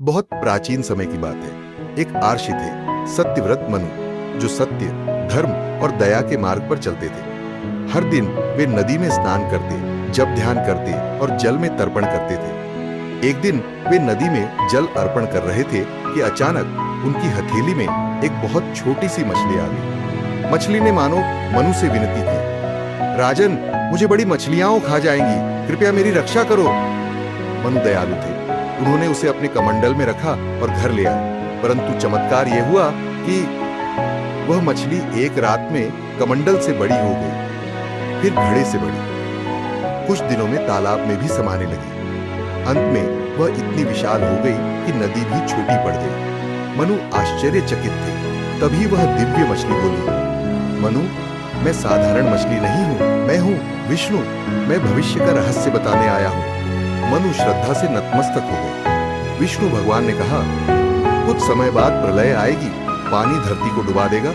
बहुत प्राचीन समय की बात है। एक आर्षि थे, सत्यव्रत मनु, जो सत्य, धर्म और दया के मार्ग पर चलते थे। हर दिन वे नदी में स्नान करते, जप ध्यान करते और जल में तर्पण करते थे। एक दिन वे नदी में जल अर्पण कर रहे थे कि अचानक उनकी हथेली में एक बहुत छोटी सी मछली आ गई। मछली ने मानो मनु से विनती की, राजन, मुझे बड़ी मछलियां खा जाएंगी, कृपया मेरी रक्षा करो। मनु दयालु थे, उन्होंने उसे अपने कमंडल में रखा और घर ले आए। परंतु चमत्कार यह हुआ कि वह मछली एक रात में कमंडल से बड़ी हो गई, फिर घड़े से बड़ी, कुछ दिनों में तालाब में भी समाने लगी। अंत में वह इतनी विशाल हो गई कि नदी भी छोटी पड़ गई। मनु आश्चर्यचकित थे। तभी वह दिव्य मछली बोली, मनु, मैं साधारण मछली नहीं हूं, मैं हूं विष्णु, मैं भविष्य का रहस्य बताने आया हूं। मनु श्रद्धा से नतमस्तक हो गए। विष्णु भगवान ने कहा, कुछ समय बाद प्रलय आएगी, पानी धरती को डुबा देगा।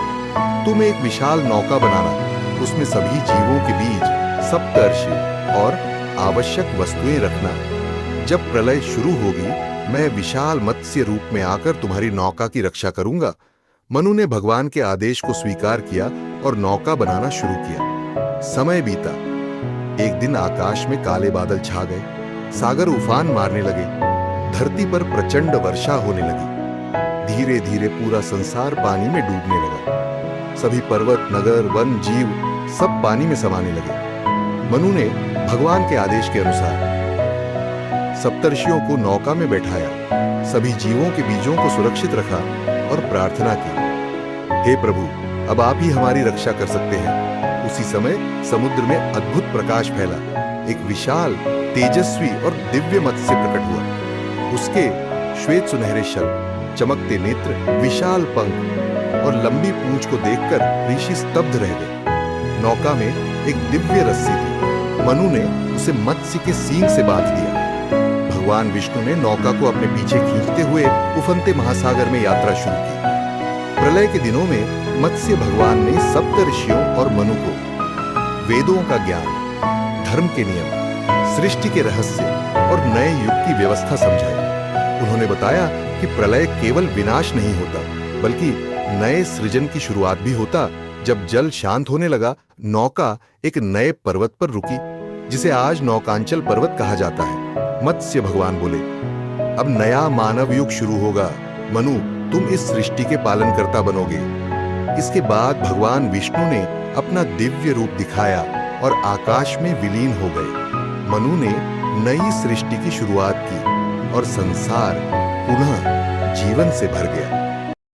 तुम एक विशाल नौका बनाना, उसमें सभी जीवों के बीच सप्तर्षि और आवश्यक वस्तुएं रखना। जब प्रलय शुरू होगी, मैं विशाल मत्स्य रूप में आकर तुम्हारी नौका की रक्षा करूंगा। मनु ने भगवान के आदेश को स्वीकार किया और नौका बनाना शुरू किया। समय बीता। एक दिन आकाश में काले बादल छा गए, सागर उफान मारने लगे, धरती पर प्रचंड वर्षा होने लगी। धीरे धीरे पूरा संसार पानी में डूबने लगा। सभी पर्वत, नगर, वन, जीव सब पानी में समाने लगे। मनु ने भगवान के आदेश के अनुसार सप्तर्षियों को नौका में बैठाया, सभी जीवों के बीजों को सुरक्षित रखा और प्रार्थना की, हे प्रभु, अब आप ही हमारी रक्षा कर सकते हैं। उसी समय समुद्र में अद्भुत प्रकाश फैला। एक विशाल, तेजस्वी और दिव्य मत्स्य प्रकट हुआ। उसके श्वेत सुनहरे शल्क, चमकते नेत्र, विशाल पंख और लंबी पूंछ को देखकर ऋषि स्तब्ध रह गए। नौका में एक दिव्य रस्सी थी। मनु ने उसे मत्स्य के सींग से बांध दिया। भगवान विष्णु ने नौका को अपने पीछे खींचते हुए उफनते महासागर में यात्रा शुरू की। प्रलय के दिनों में मत्स्य भगवान ने सप्त ऋषियों और मनु को वेदों का ज्ञान, धर्म के नियम, सृष्टि के रहस्य और नए युग की व्यवस्था समझाई। उन्होंने बताया कि प्रलय केवल विनाश नहीं होता, बल्कि नए सृजन की शुरुआत भी होता। जब जल शांत होने लगा, नौका एक नए पर्वत पर रुकी, जिसे आज नौकांचल पर्वत कहा जाता है। मत्स्य भगवान बोले, अब नया मानव युग शुरू होगा। मनु, तुम इस सृष्टि के पालनकर्ता बनोगे। इसके बाद भगवान विष्णु ने अपना दिव्य रूप दिखाया और आकाश में विलीन हो गए। मनु ने नई सृष्टि की शुरुआत की और संसार पुनः जीवन से भर गया।